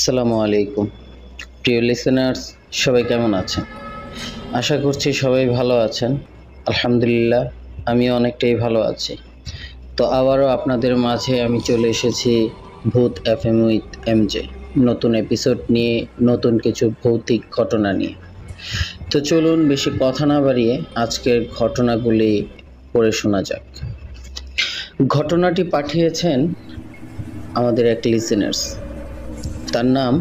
আসসালামু আলাইকুম প্রিয় লিসেনার্স, সবাই কেমন আছেন? আশা করছি সবাই ভালো আছেন। আলহামদুলিল্লাহ, আমি অনেকটাই ভালো আছি। তো আবারও আপনাদের মাঝে আমি চলে এসেছি ভূত এফএম উইথ এমজে, নতুন এপিসোড নিয়ে, নতুন কিছু ভৌতিক ঘটনা নিয়ে। তো চলুন বেশি কথা না বাড়িয়ে আজকের ঘটনাগুলি পড়ে শোনা যাক। ঘটনাটি পাঠিয়েছেন আমাদের এক লিসেনার্স, তার নাম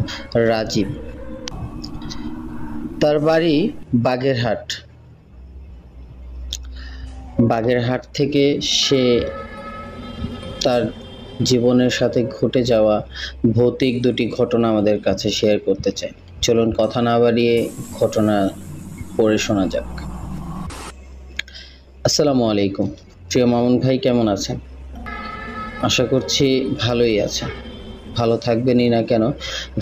রাজীব। তার বাড়ি বাগেরহাট থেকে সে তার জীবনের সাথে ঘটে যাওয়া ভৌতিক দুটি ঘটনা আমাদের কাছে শেয়ার করতে চায়। চলুন কথা না বাড়িয়ে ঘটনা পড়ে শোনা যাক। আসসালামু আলাইকুম প্রিয় মামুন ভাই, কেমন আছেন? আশা করছি ভালোই আছেন। ভালো থাকবেনই না কেন,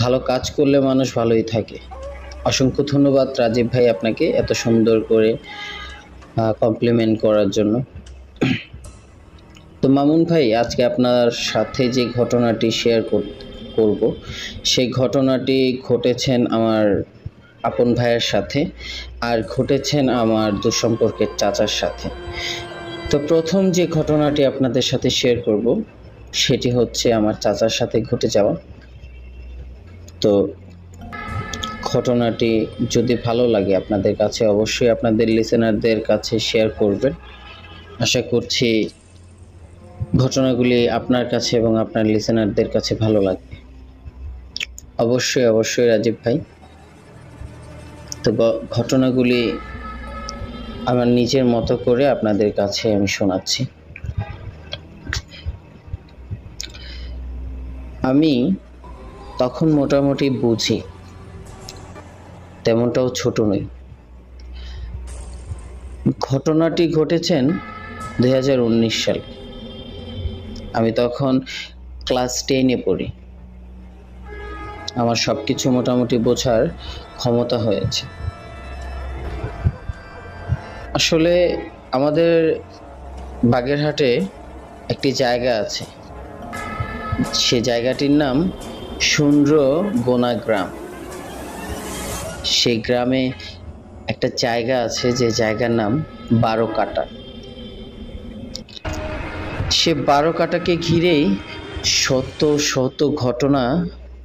ভালো কাজ করলে মানুষ ভালোই থাকে। অসংখ্য ধন্যবাদ রাজীব ভাই আপনাকে এত সুন্দর করে কমপ্লিমেন্ট করার জন্য। তো মামুন ভাই, আজকে আপনার সাথে যে ঘটনাটি শেয়ার করব সেই ঘটনাটি ঘটেছেন আমার আপন ভাইয়ের সাথে, আর ঘটেছেন আমার দুঃসম্পর্কের চাচার সাথে। তো প্রথম যে ঘটনাটি আপনাদের সাথে শেয়ার করব সেটি হচ্ছে আমার চাচার সাথে ঘটে যাওয়া। তো ঘটনাটি যদি ভালো লাগে আপনাদের কাছে, অবশ্যই আপনাদের লিসেনারদের কাছে শেয়ার করবেন। আশা করছি ঘটনাগুলি আপনার কাছে এবং আপনার লিসেনারদের কাছে ভালো লাগবে। অবশ্যই অবশ্যই রাজীব ভাই। তো ঘটনাগুলি আমার নিজের মতো করে আপনাদের কাছে আমি শোনাচ্ছি। আমি তখন মোটামুটি বুঝি, তেমনটাও ছোট নই। ঘটনাটি ঘটেছেন 2019 সালে। আমি তখন ক্লাস 10-এ পড়ি। আমার সবকিছু মোটামুটি বোঝার ক্ষমতা হয়েছে। আসলে আমাদের বাগেরহাটে একটি জায়গা আছে, সে জায়গাটির নাম সুন্দ্রগোনা গ্রাম। সেই গ্রামে একটা জায়গা আছে যে জায়গার নাম 12 কাটা। সে 12 কাটাকে ঘিরেই শত শত ঘটনা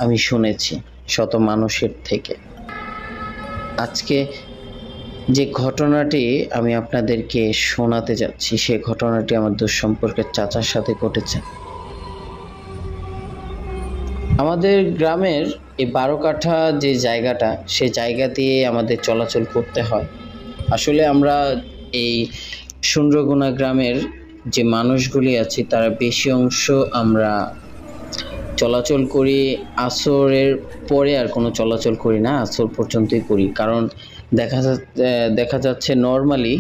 আমি শুনেছি শত মানুষের থেকে। আজকে যে ঘটনাটি আমি আপনাদেরকে শোনাতে যাচ্ছি সে ঘটনাটি আমার দুঃসম্পর্কের চাচার সাথে ঘটেছে। আমাদের গ্রামের এই 12 কাঠা যে জায়গাটা, সে জায়গা দিয়ে আমাদের চলাচল করতে হয়। আসলে আমরা এই সুন্দ্রগোনা গ্রামের যে মানুষগুলি আছি তারা বেশি অংশ আমরা চলাচল করি। আসরের পরে আর কোনো চলাচল করি না, আসর পর্যন্তই করি। কারণ দেখা যাচ্ছে নর্মালি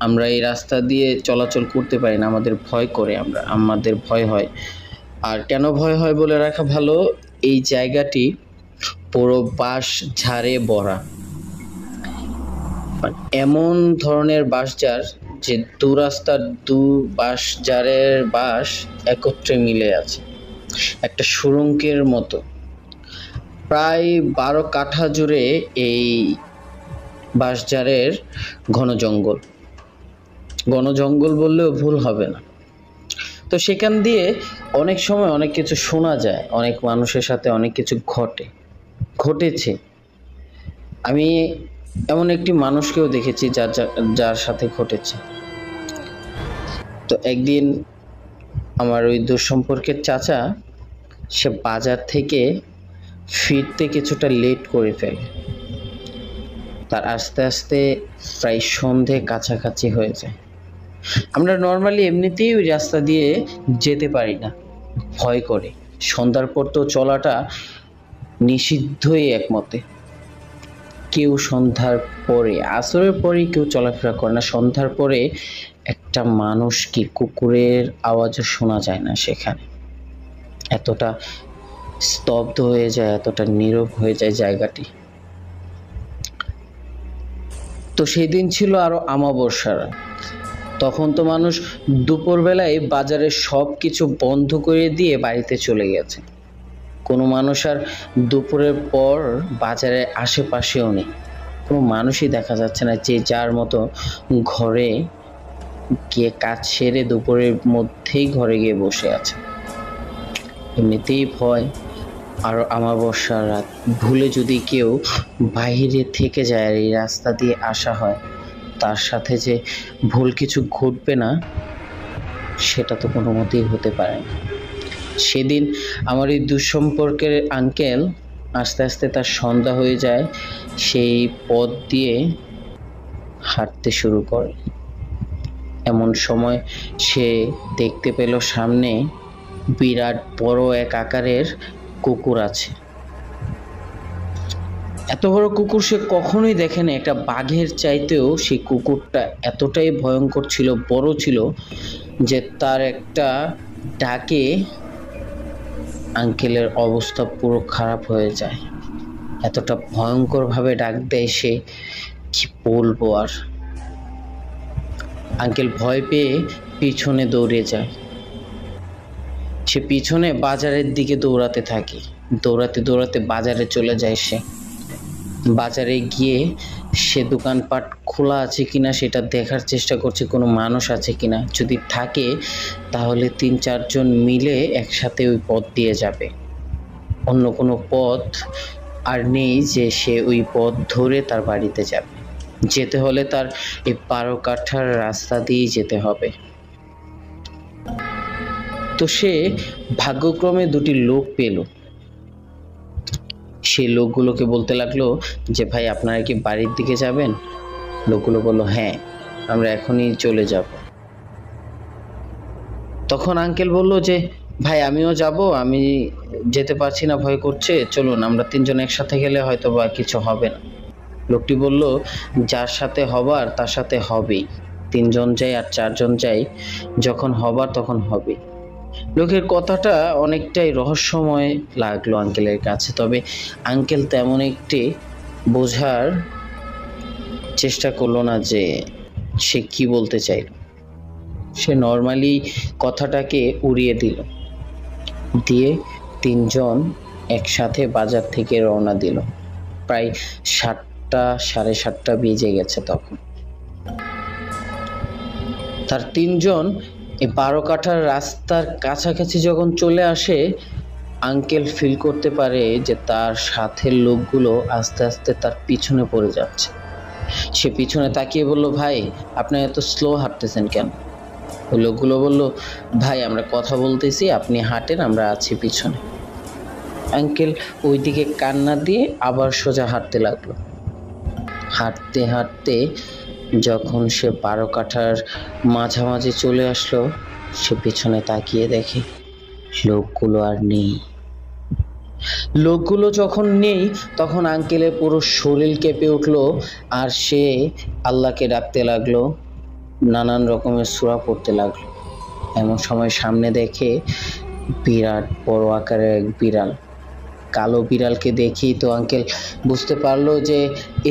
আমরা এই রাস্তা দিয়ে চলাচল করতে পারি না, আমাদের ভয় হয়। আর কেন ভয় হয় বলে রাখা ভালো, এই জায়গাটি পুরো বাঁশ ঝাড়ে ভরা। এমন ধরনের বাঁশঝাড় যে দু রাস্তার দু বাঁশঝাড়ের বাঁশ একত্রে মিলে আছে একটা সুড়ঙ্গের মতো। প্রায় 12 কাঠা জুড়ে এই বাঁশঝাড়ের ঘন জঙ্গল বললেও ভুল হবে না। তো সেখান দিয়ে অনেক সময় অনেক কিছু শোনা যায়, অনেক মানুষের সাথে অনেক কিছু ঘটেছে। আমি এমন একটি মানুষকেও দেখেছি যার সাথে ঘটেছে। তো একদিন আমার ওই দুঃসম্পর্কের চাচা, সে বাজার থেকে ফিরতে কিছুটা লেট করে ফেলে। তার আস্তে আস্তে প্রায় সন্ধে কাছাকাছি হয়ে যায়। আমরা নর্মালি এমনিতেই ওই রাস্তা দিয়ে যেতে পারি না, ভয় করে। সন্ধ্যার পর তো চলাটা নিষিদ্ধই একমতে। কেউ সন্ধ্যার পরে, আসরের পরে কেউ চলাফেরা করে না। সন্ধ্যার পরে একটা মানুষ কি কুকুরের আওয়াজও শোনা যায় না সেখানে। এতটা স্তব্ধ হয়ে যায়, এতটা নীরব হয়ে যায় জায়গাটি। তো সেই দিন ছিল আরো আমাবস্যার। তখন তো মানুষ দুপুরবেলায় বাজারের সব কিছু বন্ধ করে দিয়ে বাড়িতে চলে গেছে। কোনো মানুষ আর দুপুরের পর বাজারের আশেপাশেও নেই। কোনো মানুষই দেখা যাচ্ছে না, যে যার মতো ঘরে গিয়ে কাজ সেরে দুপুরের মধ্যেই ঘরে গিয়ে বসে আছে। এমনিতেই ভয়, আর আমাবস্যার রাত, ভুলে যদি কেউ বাইরে থেকে যায় আর এই রাস্তা দিয়ে আসা হয়, তার সাথে যে ভুল কিছু ঘটবে না সেটা তো কোনো মতেই হতে পারে না। সেদিন আমার এই দুঃসম্পর্কের আঙ্কেল আস্তে আস্তে তার সন্ধ্যা হয়ে যায়, সেই পথ দিয়ে হাঁটতে শুরু করে। এমন সময় সে দেখতে পেল সামনে বিরাট বড় এক আকারের কুকুর আছে। এত বড় কুকুর সে কখনোই দেখেনি। একটা বাঘের চাইতেও সেই কুকুরটা এতটাই ভয়ঙ্কর ছিল, বড় ছিল, যে তার একটা ডাকে আঙ্কেলের অবস্থা পুরো খারাপ হয়ে যায়। এতটা ভয়ঙ্করভাবে ডাক দেয় সে, কি বলবো আর। আঙ্কেল ভয় পেয়ে পিছনে দৌড়ে যায়। সে পিছনে বাজারের দিকে দৌড়াতে থাকে। দৌড়াতে দৌড়াতে বাজারে চলে যায় সে। বাজারে গিয়ে সে দোকানপাট খোলা আছে কিনা সেটা দেখার চেষ্টা করছে, কোনো মানুষ আছে কিনা। যদি থাকে তাহলে 3-4 জন মিলে একসাথে ওই পথ দিয়ে যাবে। অন্য কোনো পথ আর নেই যে সে ওই পথ ধরে তার বাড়িতে যাবে। যেতে হলে তার এই 12 কাঠার রাস্তা দিয়েই যেতে হবে। তো সে ভাগ্যক্রমে 2টি লোক পেল। সেই লোকগুলোকে বলতে লাগলো যে ভাই, আপনারা কি বাড়ির দিকে যাবেন? লোকগুলো বলল হ্যাঁ, আমরা এখনই চলে যাব। তখন আঙ্কেল বলল যে ভাই, আমিও যাব, আমি যেতে পারছি না, ভয় করছে, চলুন আমরা 3 জন একসাথে গেলে হয়তো বা কিছু হবে না। লোকটি বলল যার সাথে হবার তার সাথে হবেই, 3 জন যাই আর 4 জন যাই, যখন হবার তখন হবে। লোকের কথাটা অনেকটাই রহস্যময় লাগলো আঙ্কেলের কাছে। তবে আঙ্কেল তেমন একটি বোঝার চেষ্টা করলো না যে সে কি বলতে চাইল। সে নর্মালি কথাটাকে উড়িয়ে দিল, দিয়ে 3 জন একসাথে বাজার থেকে রওনা দিল। প্রায় 7টা 7:30 বেজে গেছে তখন। তার 3 জন এই 12 কাঠার রাস্তার কাছাকাছি যখন চলে আসে, আঙ্কেল ফিল করতে পারে যে তার সাথের লোকগুলো আস্তে আস্তে তার পিছনে পড়ে যাচ্ছে। সে পিছনে তাকিয়ে বলল, ভাই আপনি এত স্লো হাঁটতেছেন কেন? ওই লোকগুলো বলল, ভাই আমরা কথা বলতেছি, আপনি হাঁটেন, আমরা আছি পিছনে। আঙ্কেল ওইদিকে কান্না দিয়ে আবার সোজা হাঁটতে লাগলো। হাঁটতে হাঁটতে যখন সে 12 কাঠার মাঝামাঝি চলে আসলো, সে পিছনে তাকিয়ে দেখে লোকগুলো আর নেই। লোকগুলো যখন নেই তখন আঙ্কেলের পুরো শরীর কেঁপে উঠলো, আর সে আল্লাহকে ডাকতে লাগলো, নানান রকমের সূরা পড়তে লাগলো। এমন সময় সামনে দেখে বিরাট বড় আকারের এক বিড়াল। কালো বিড়ালকে দেখেই তো আঙ্কেল বুঝতে পারলো যে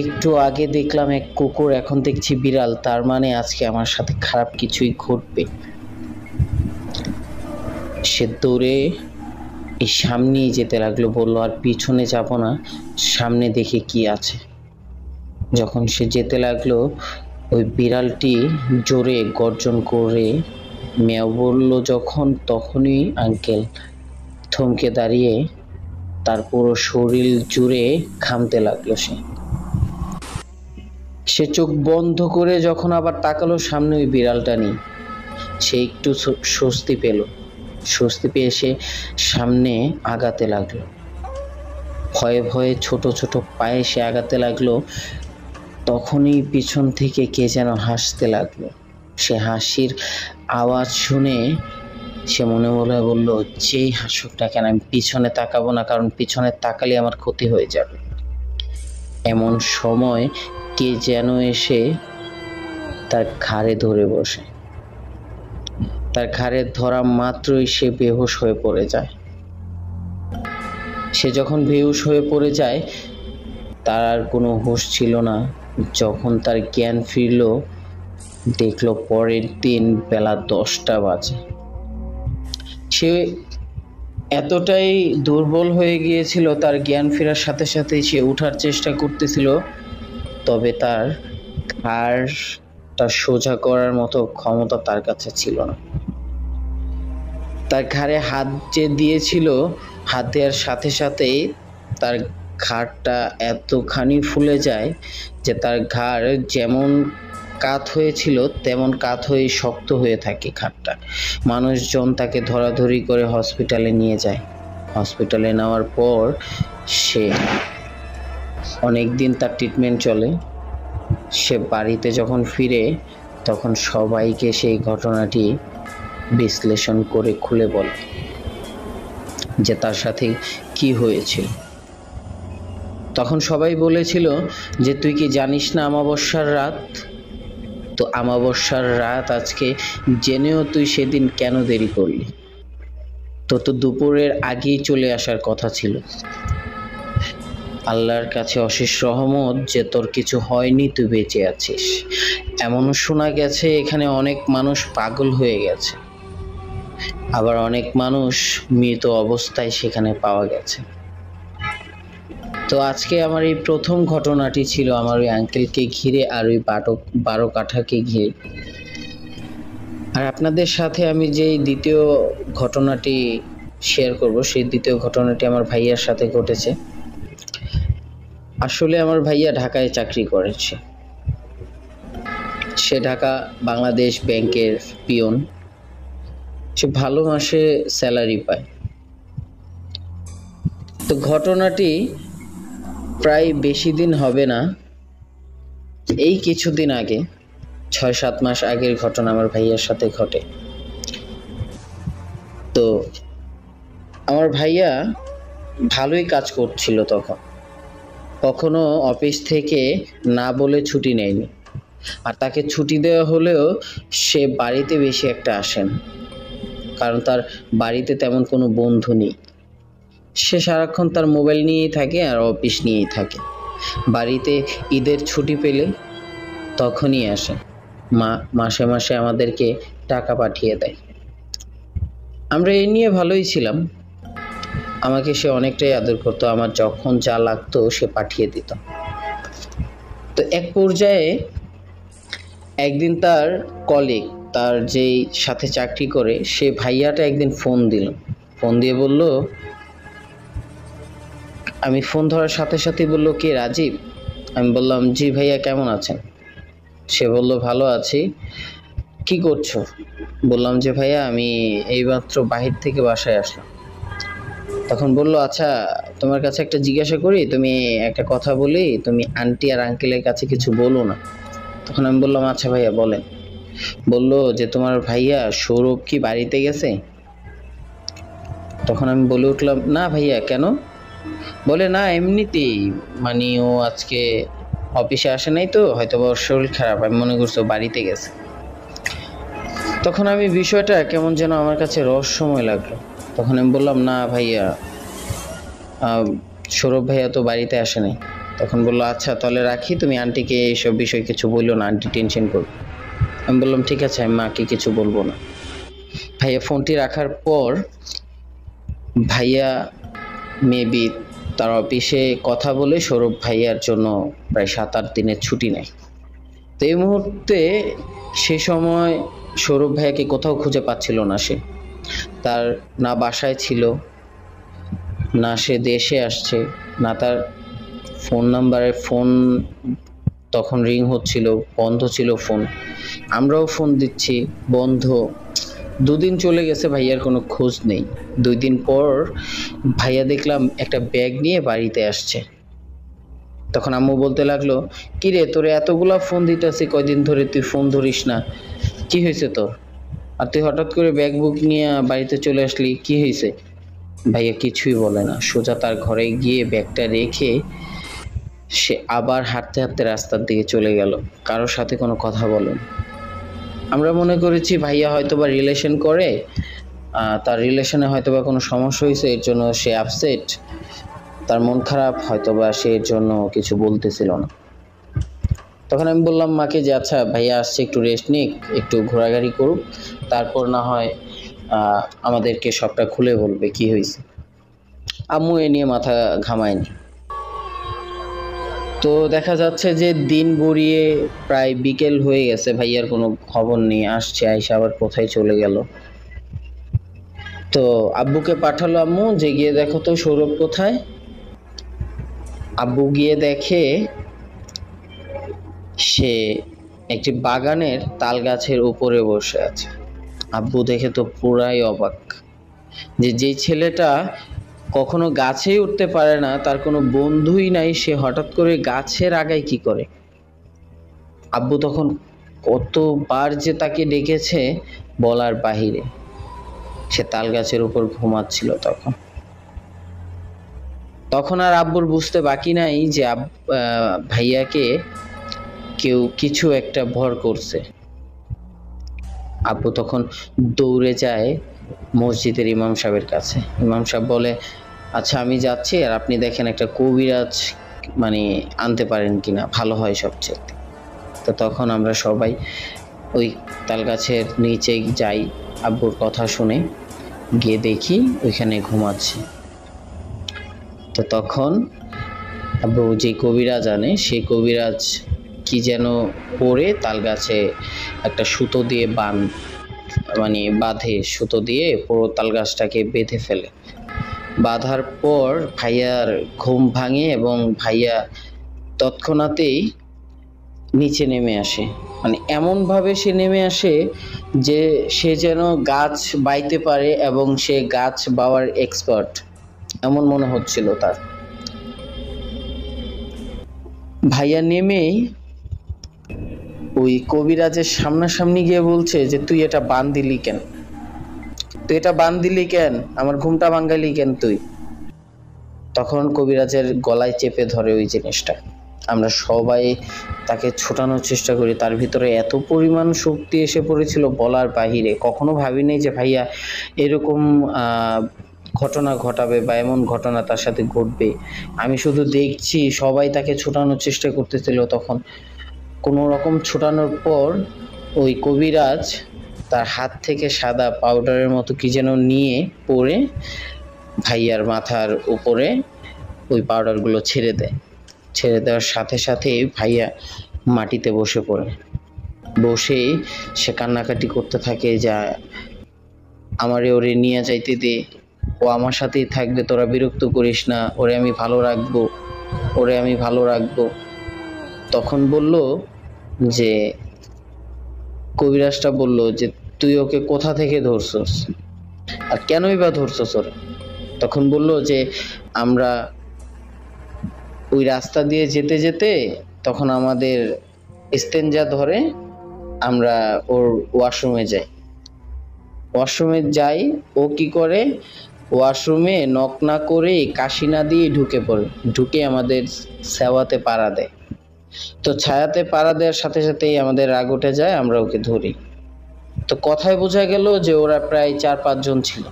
একটু আগে দেখলাম এক কুকুর, এখন দেখছি বিড়াল, তার মানে আজকে আমার সাথে খারাপ কিছুই ঘটবে। সে দৌড়ে এই সামনেই যেতে লাগলো, বললো আর পিছনে যাব না, সামনে দেখে কি আছে। যখন সে যেতে লাগলো, ওই বিড়ালটি জোরে গর্জন করে মেয়াও বলল যখন, তখনই আঙ্কেল থমকে দাঁড়িয়ে তার পুরো শরীর জুড়ে ঘামতে লাগলো। সে চোখ বন্ধ করে যখন আবার তাকালো, সামনে ওই বিড়ালটা নেই। সে একটু স্বস্তি পেল। স্বস্তি পেয়ে সে সামনে আগাতে লাগলো। ভয়ে ভয়ে ছোট ছোট পায়ে সে আগাতে লাগলো। তখনই পিছন থেকে কে যেন হাসতে লাগলো। সে হাসির আওয়াজ শুনে সে মনে মনে বলল, যেই হাসুক না কেন আমি পিছনে তাকাবো না, কারণ পিছনে তাকালে আমার ক্ষতি হয়ে যাবে। এমন সময় কে যেন এসে তার ঘাড়ে ধরে বসে। তার ঘাড়ে ধরা মাত্রই সে বেহুশ হয়ে পড়ে যায়। সে যখন বেহুশ হয়ে পড়ে যায়, তার আর কোনো হুঁশ ছিল না। যখন তার জ্ঞান ফিরল, দেখলো পরের দিন বেলা 10টা বাজে। সে এতটাই দুর্বল হয়ে গিয়েছিল, তার জ্ঞান ফেরার সাথে সাথেই সে ওঠার চেষ্টা করতেছিল, তবে তার ঘাড়টা সোজা করার মতো ক্ষমতা তার কাছে ছিল না। তার ঘাড়ে হাত যে দিয়েছিল, হাত দেওয়ার সাথে সাথেই তার ঘাড়টা এতখানি ফুলে যায় যে তার ঘাড় যেমন কাত হয়েছিল তেমন কাত হয়ে শক্ত হয়ে থাকে ঘাড়টা। মানুষজন তাকে ধরাধরি করে হসপিটালে নিয়ে যায়। হসপিটালে নেওয়ার পর সে অনেক দিন তার ট্রিটমেন্ট চলে। সে বাড়িতে যখন ফিরে তখন সবাইকে সেই ঘটনাটি বিশ্লেষণ করে খুলে বলে যে তার সাথে কি হয়েছিল। তখন সবাই বলেছিল যে তুই কি জানিস না অমাবস্যার রাত? তো অমাবস্যার রাত আজকে জেনেও তুই সেদিন কেন দেরি করলি? তো দুপুরের আগেই চলে আসার কথা ছিল। আল্লাহর কাছে অশেষ রহমত যে তোর কিছু হয়নি, তুই বেঁচে আছিস। এমনও শোনা গেছে এখানে অনেক মানুষ পাগল হয়ে গেছে, আবার অনেক মানুষ মৃত অবস্থায় সেখানে পাওয়া গেছে। তো আজকে আমার এই প্রথম ঘটনাটি ছিল আমার ওই আঙ্কেলকে ঘিরে আর ওই 12 কাঠাকে ঘিরে। আর আপনাদের সাথে আমি যেই দ্বিতীয় ঘটনাটি শেয়ার করব, সেই দ্বিতীয় ঘটনাটি আমার ভাইয়ার সাথে ঘটেছে। আসলে আমার ভাইয়া ঢাকায় চাকরি করেছে। সে ঢাকা বাংলাদেশ ব্যাংকের পিয়ন। সে ভালো মাসে স্যালারি পায়। তো ঘটনাটি প্রায় বেশি দিন হবে না, এই কিছুদিন আগে, 6-7 মাস আগের ঘটনা আমার ভাইয়ার সাথে ঘটে। তো আমার ভাইয়া ভালোই কাজ করছিল তখন, কখনো অফিস থেকে না বলে ছুটি নেয়নি। আর তাকে ছুটি দেওয়া হলেও সে বাড়িতে বেশি একটা আসেন, কারণ তার বাড়িতে তেমন কোনো বন্ধু নেই। সে সারাক্ষণ তার মোবাইল নিয়েই থাকে আর অফিস নিয়েই থাকে। বাড়িতে ঈদের ছুটি পেলে তখনই আসে। মাসে মাসে আমাদেরকে টাকা পাঠিয়ে দেয়। আমরা এই নিয়ে ভালোই ছিলাম। আমাকে সে অনেকটাই আদর করতো, আমার যখন যা লাগতো সে পাঠিয়ে দিত। তো এক পর্যায়ে একদিন তার কলিগ, তার যেই সাথে চাকরি করে, সে ভাইয়াটা একদিন ফোন দিয়ে বলল, আমি ফোন ধরার সাথে সাথে বলল, কে রাজীব? আমি বললাম, জি ভাইয়া, কেমন আছেন? সে বলল, ভালো আছি। কি করছো? বললাম যে ভাইয়া আমি এইমাত্র বাহির থেকে বাসায় আসলাম। তখন বলল, আচ্ছা তোমার কাছে একটা জিজ্ঞাসা করি, তুমি একটা কথা বলি, তুমি আন্টি আর আঙ্কেলের কাছে কিছু বলো না। তখন আমি বললাম, আচ্ছা ভাইয়া বলেন। বলল যে তোমার ভাইয়া সৌরভ কি বাড়িতে গেছে? তখন আমি বলে উঠলাম, না ভাইয়া, কেন? বলে, না এমনিতেই, মানে ও আজকে অফিসে আসে নাই, তো হয়তো ওর শরীর খারাপ, আমি মনে করছি ও বাড়িতে গেছে। তখন আমি বিষয়টা কেমন যেন আমার কাছে রহস্যময় লাগলো। তখন আমি বললাম, না ভাইয়া, সৌরভ ভাইয়া তো বাড়িতে আসে নাই। তখন বললো, আচ্ছা তাহলে রাখি, তুমি আন্টিকে এইসব বিষয় কিছু বললো না, আন্টি টেনশন করবে। আমি বললাম, ঠিক আছে, আমি মাকে কিছু বলবো না। ভাইয়া ফোনটি রাখার পর ভাইয়া মেবি তার অফিসে কথা বলে সৌরভ ভাইয়ার জন্য প্রায় 7-8 দিনের ছুটি নেয়। তো এই মুহূর্তে সে সময় সৌরভ ভাইয়াকে কোথাও খুঁজে পাচ্ছিল না। সে তার না বাসায় ছিল, না সে দেশে আসছে, না তার ফোন নাম্বারে ফোন তখন রিং হচ্ছিল, বন্ধ ছিল ফোন। আমরাও ফোন দিচ্ছি, বন্ধ। 2 দিন চলে গেছে, ভাইয়ার কোনো খোঁজ নেই। 2 দিন পর ভাইয়া দেখলাম একটা ব্যাগ নিয়ে বাড়িতে আসছে। তখন আম্মু বলতে লাগলো, কিরে তোরে এতগুলা ফোন দিতেছি কয়দিন ধরে, তুই ফোন ধরিস না, কি হয়েছে তোর? আর তুই হঠাৎ করে ব্যাগ বুক নিয়ে বাড়িতে চলে আসলি, কি হয়েছে? ভাইয়া কিছুই বলে না, সোজা তার ঘরে গিয়ে ব্যাগটা রেখে সে আবার হাঁটতে হাঁটতে রাস্তার দিকে চলে গেল, কারোর সাথে কোনো কথা বলেন। আমরা মনে করেছি ভাইয়া হয়তোবা রিলেশন করে, তার রিলেশনে হয়তোবা কোনো সমস্যা হয়েছে, এর জন্য সে আপসেট, তার মন খারাপ, হয়তোবা সে এর জন্য কিছু বলতেছিল না। তখন আমি বললাম মাকে যে আচ্ছা ভাইয়া আসছে, একটু রেস্ট নিক, একটু ঘোরাঘুরি করুক, তারপর না হয় আমাদেরকে সবটা খুলে বলবে কি হয়েছে। আম্মু এ নিয়ে মাথা ঘামায়নি। তো দেখা যাচ্ছে যে দিন গড়িয়ে প্রায় বিকেল হয়ে গেছে, ভাইয়ার কোনো খবর নেই, আসছে আইসা আবার কোথায় চলে গেল। তো আব্বুকে পাঠালো আম্মু যে গিয়ে দেখো তো সৌরভ কোথায়। আব্বু গিয়ে দেখে সে একটি বাগানের তাল গাছের উপরে বসে আছে। আব্বু দেখে তো পুরাই অবাক, যে ছেলেটা কখনো গাছেই উঠতে পারে না, তার কোনো বন্ধুই নাই, সে হঠাৎ করে গাছের আগায় কি করে। আব্বু তখন কতবার যে তাকে ডেকেছে বলার বাহিরে। সে তাল গাছের উপর ঘুমাচ্ছিল তখন আর আব্বুর বুঝতে বাকি নাই যে ভাইয়াকে কেউ কিছু একটা ভর করছে। আব্বু তখন দৌড়ে যায় মসজিদের ইমাম সাহেবের কাছে। ইমাম সাহেব বলে, আচ্ছা আমি যাচ্ছি, আর আপনি দেখেন একটা কবিরাজ আনতে পারেন কিনা, ভালো হয় সবচেয়ে। তো তখন আমরা সবাই ওই তাল গাছের নিচে যাই, আব্বুর কথা শুনে গিয়ে দেখি ওইখানে ঘুমাচ্ছে। তো তখন আব্বু যে কবিরাজ আনে, সেই কবিরাজ কি যেন পরে তাল গাছে একটা সুতো দিয়ে বাঁধে, সুতো দিয়ে পুরো তাল গাছটাকে বেঁধে ফেলে। বাঁধার পর ভাইয়ার ঘুম ভাঙে এবং ভাইয়া তৎক্ষণাতেই নিচে নেমে আসে। এমনভাবে সে নেমে আসে যে সে যেন গাছ বাইতে পারে এবং সে গাছ বাওয়ার এক্সপার্ট, এমন মনে হচ্ছিল তার। ভাইয়া নেমেই ওই কবিরাজের সামনাসামনি গিয়ে বলছে যে তুই এটা বাঁধলি কেন, আমার ঘুমটা ভাঙালি কেন তুই। তখন কবিরাজের গলায় চেপে ধরে ওই জিনিসটা। আমরা সবাই তাকে ছোটানোর চেষ্টা করি, তার ভিতরে এত পরিমাণ শক্তি এসে পড়েছিল বলার বাহিরে। কখনো ভাবিনি যে ভাইয়া এরকম ঘটনা ঘটাবে বা এমন ঘটনা তার সাথে ঘটবে। আমি শুধু দেখছি, সবাই তাকে ছোটানোর চেষ্টা করতেছিল। তখন কোনো রকম ছোটানোর পর ওই কবিরাজ তার হাত থেকে সাদা পাউডারের মতো কি যেন নিয়ে পরে ভাইয়ার মাথার উপরে ওই পাউডারগুলো ছেড়ে দেওয়ার সাথে সাথে ভাইয়া মাটিতে বসেই সে কান্নাকাটি করতে থাকে, যা আমারে ওরে নিয়ে যাইতে দে, ও আমার সাথেই থাকবে, তোরা বিরক্ত করিস না, ওরে আমি ভালো রাখবো। তখন কবিরাজটা বলল যে তুই ওকে কোথা থেকে ধরছস আর কেনই বা ধরছস ওরে। তখন বলল যে আমরা ওই রাস্তা দিয়ে যেতে যেতে তখন আমাদের ইস্তেঞ্জা ধরে, আমরা ওর ওয়াশরুমে যাই। ও কি করে, ওয়াশরুমে নক না করে কাশি না দিয়ে ঢুকে আমাদের সেওয়াতে পাড়া দেয়। তো ছায়াতে পাড়া দেওয়ার সাথে সাথেই আমাদের রাগ উঠে যায়, আমরা ওকে ধরি। তো কথায় বোঝা গেল যে ওরা প্রায় 4-5 জন ছিল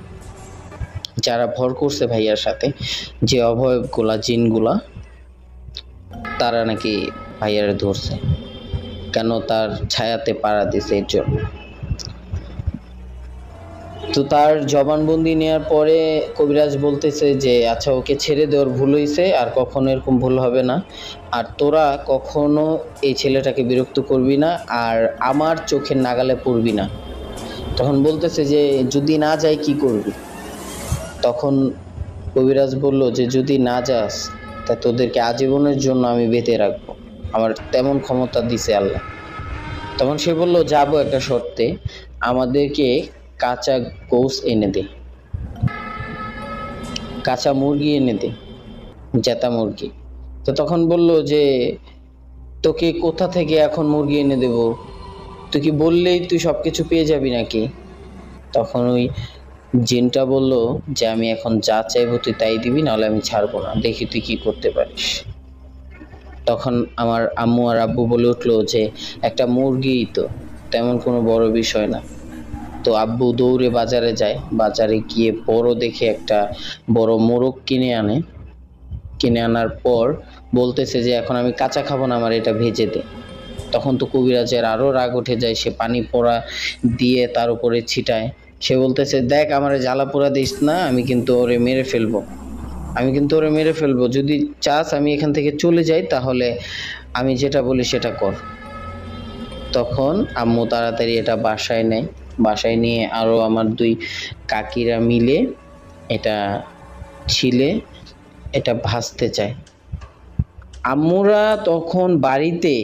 যারা ভর করছে ভাইয়ার সাথে, যে অভয়গুলা জিনগুলা, তারা নাকি ভাইয়ারে ধরছে, কেন তার ছায়াতে পাড়া দিছে এর জন্য। তো তার জবানবন্দি নেওয়ার পরে কবিরাজ বলতেছে যে আচ্ছা ওকে ছেড়ে দেওয়ার ভুল হয়েছে, আর কখনো এরকম ভুল হবে না, আর তোরা কখনো এই ছেলেটাকে বিরক্ত করবি না, আর আমার চোখের নাগালে পড়বি না। তখন বলতেছে যে যদি না যাই কি করবি। তখন কবিরাজ বলল যে যদি না যাস তা তোদেরকে আজীবনের জন্য আমি বেঁধে রাখবো, আমার তেমন ক্ষমতা দিছে আল্লাহ। তখন সে বলল যাবো একটা শর্তে, আমাদেরকে কাঁচা গোশ এনে দে, কাঁচা মুরগি এনে দে, জেতা মুরগি। তো তখন বলল যে তোকে কোথা থেকে এখন মুরগি এনে দেব, তুই কি বললেই তুই সবকিছু পেয়ে যাবি নাকি। তখন ওই জিনটা বলল যে আমি এখন যা চাইবো তুই তাই দিবি, নাহলে আমি ছাড়বো না, দেখি তুই কি করতে পারিস। তখন আমার আম্মু আর আব্বু বলে উঠলো যে একটা মুরগি তো তেমন কোনো বড় বিষয় না। তো আব্বু দৌড়ে বাজারে যায়, বাজারে গিয়ে বড় দেখে একটা বড় মোরগ কিনে আনার পর বলতেছে যে এখন আমি কাঁচা খাবো না, আমার এটা ভেজে দে। তখন তো কবিরাজের আরো রাগ উঠে যায়, সে পানি পোড়া দিয়ে তার উপরে ছিটায়, সে বলতেছে, দেখ আমারে জ্বালা পোড়া দিস না, আমি কিন্তু ওরে মেরে ফেলবো, যদি চাস আমি এখান থেকে চলে যাই তাহলে আমি যেটা বলি সেটা কর। তখন আম্মু তাড়াতাড়ি এটা বাসায় নেয়, বাসায় নিয়ে আরো আমার 2 কাকিরা মিলে এটা ছিলে এটা ভাজতে চায়। আম্মুরা তখন বাড়িতে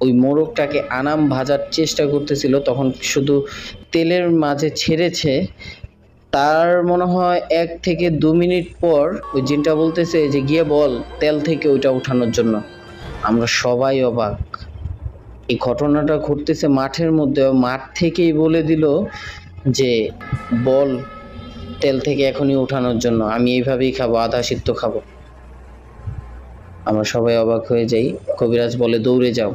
ওই মোরগটাকে আনাম ভাজার চেষ্টা করতেছিল, তখন শুধু তেলের মাঝে ছেড়েছে। তার মনে হয় 1 থেকে 2 মিনিট পর ওই জিনটা বলতেছে যে গিয়ে বল তেল থেকে ওইটা উঠানোর জন্য। আমরা সবাই অবাক, এই ঘটনাটা ঘটতেছে মাঠের মধ্যে, মাঠ থেকেই বলে দিল যে বল তেল থেকে এখনই উঠানোর জন্য, আমি এইভাবেই খাবো, আধা সিদ্ধ খাবো। আমরা সবাই অবাক হয়ে যাই। কবিরাজ বলে দৌড়ে যাও।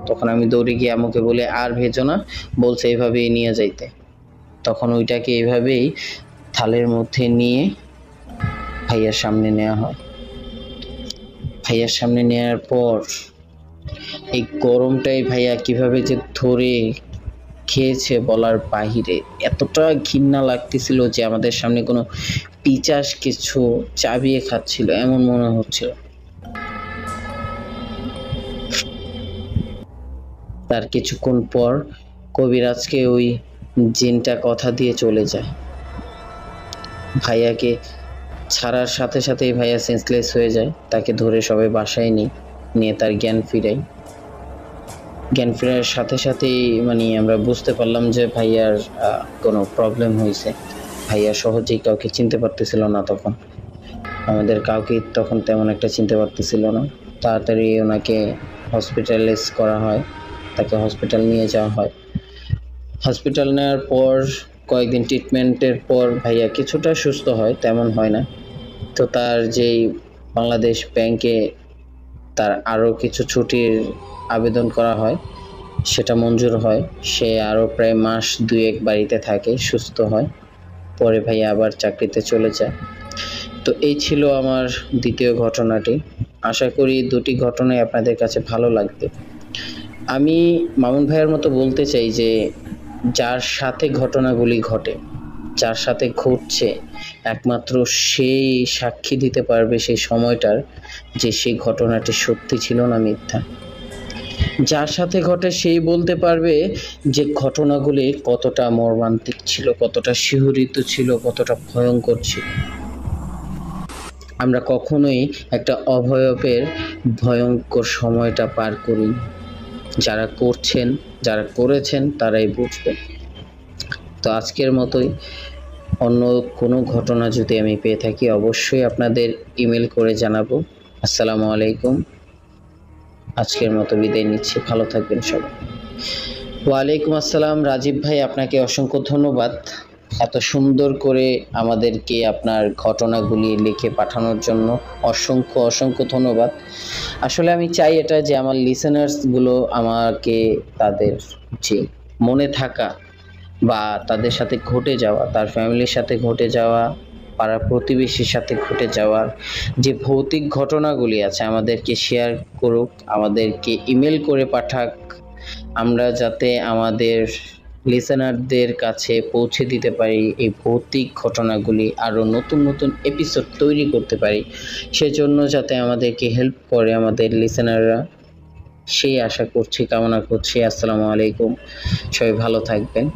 তখন আমি দৌড়ে গিয়ে আম্মুকে বলে আর ভেজো না, বলছে এইভাবেই নিয়ে যাইতে। তখন ওইটাকে এইভাবেই থালের মধ্যে নিয়ে ভাইয়ার সামনে নেওয়া হয়। ভাইয়ার সামনে নেওয়ার পর এই গরমটাই ভাইয়া কিভাবে যে ধরে খেয়েছে বলার বাহিরে, এতটা ঘৃণা লাগতেছিল যে আমাদের সামনে কোনো পিচাস কিছু চাবিয়ে খাচ্ছিল এমন মনে হচ্ছিল। তার কিছুক্ষণ পর কবিরাজকে ওই জিনটা কথা দিয়ে চলে যায়। ভাইয়াকে ছাড়ার সাথে সাথেই ভাইয়া সেন্সলেস হয়ে যায়। তাকে ধরে সবাই বাসায় নিয়ে তার জ্ঞান ফেরার সাথে সাথেই মানে আমরা বুঝতে পারলাম যে ভাইয়ার কোনো প্রবলেম হয়েছে। ভাইয়া সহজেই কাউকে চিনতে পারতেছিল না, তখন আমাদের কাউকে তখন তেমন একটা চিনতে পারতেছিল না। তাড়াতাড়ি ওনাকে হসপিটালাইজ করা হয়, তাকে হসপিটাল নিয়ে যাওয়া হয়। হসপিটাল নেওয়ার পর কয়েকদিন ট্রিটমেন্টের পর ভাইয়া কিছুটা সুস্থ হয়, তেমন হয় না। তো তার যেই বাংলাদেশ ব্যাংকে তার আরও কিছু ছুটির আবেদন করা হয়, সেটা মঞ্জুর হয়। সে আরও প্রায় মাস 2-1 বাড়িতে থাকে, সুস্থ হয়। পরে ভাইয়া আবার চাকরিতে চলে যায়। তো এই ছিল আমার দ্বিতীয় ঘটনাটি। আশা করি 2টি ঘটনাই আপনাদের কাছে ভালো লাগবে। আমি মামুন ভাইয়ের মতো বলতে চাই যে যার সাথে ঘটনাগুলি ঘটে, যার সাথে ঘটছে, একমাত্র সেই সাক্ষী দিতে পারবে সেই সময়টার যে সেই ঘটনাটি সত্যি ছিল না মিথ্যা। যার সাথে ঘটে সেই বলতে পারবে যে ঘটনাগুলি কতটা মর্মান্তিক ছিল, কতটা শিহরিত ছিল, কতটা ভয়ঙ্কর ছিল। আমরা কখনোই একটা অভয়বের ভয়ঙ্কর সময়টা পার করি। যারা করছেন, যারা করেছেন তারাই বুঝবেন। তো আজকের মতোই অন্য কোনো ঘটনা যদি আমি পেয়ে থাকি অবশ্যই আপনাদের ইমেল করে জানাবো। আসসালামু আলাইকুম। আজকের মতো বিদায় নিচ্ছি, ভালো থাকবেন সবাই। ওয়ালাইকুম আসসালাম রাজীব ভাই, আপনাকে অসংখ্য ধন্যবাদ এত সুন্দর করে আমাদেরকে আপনার ঘটনাগুলি লিখে পাঠানোর জন্য। অসংখ্য ধন্যবাদ। আসলে আমি চাই এটা যে আমার লিসেনার্সগুলো আমাকে তাদের যে মনে থাকা বা তাদের সাথে ঘটে যাওয়া, তার ফ্যামিলির সাথে ঘটে যাওয়া, পাড়া প্রতিবেশীর সাথে ঘটে যাওয়ার যে ভৌতিক ঘটনাগুলি আছে আমাদেরকে শেয়ার করুক, আমাদেরকে ইমেল করে পাঠাক। আমরা যাতে আমাদের লিসেনারদের কাছে পৌঁছে দিতে পারি এই ভৌতিক ঘটনাগুলি, আরও নতুন এপিসোড তৈরি করতে পারি, সেজন্য যাতে আমাদেরকে হেল্প করে আমাদের লিসেনাররা, সেই আশা করছি, কামনা করছি। আসসালামু আলাইকুম, সবাই ভালো থাকবেন।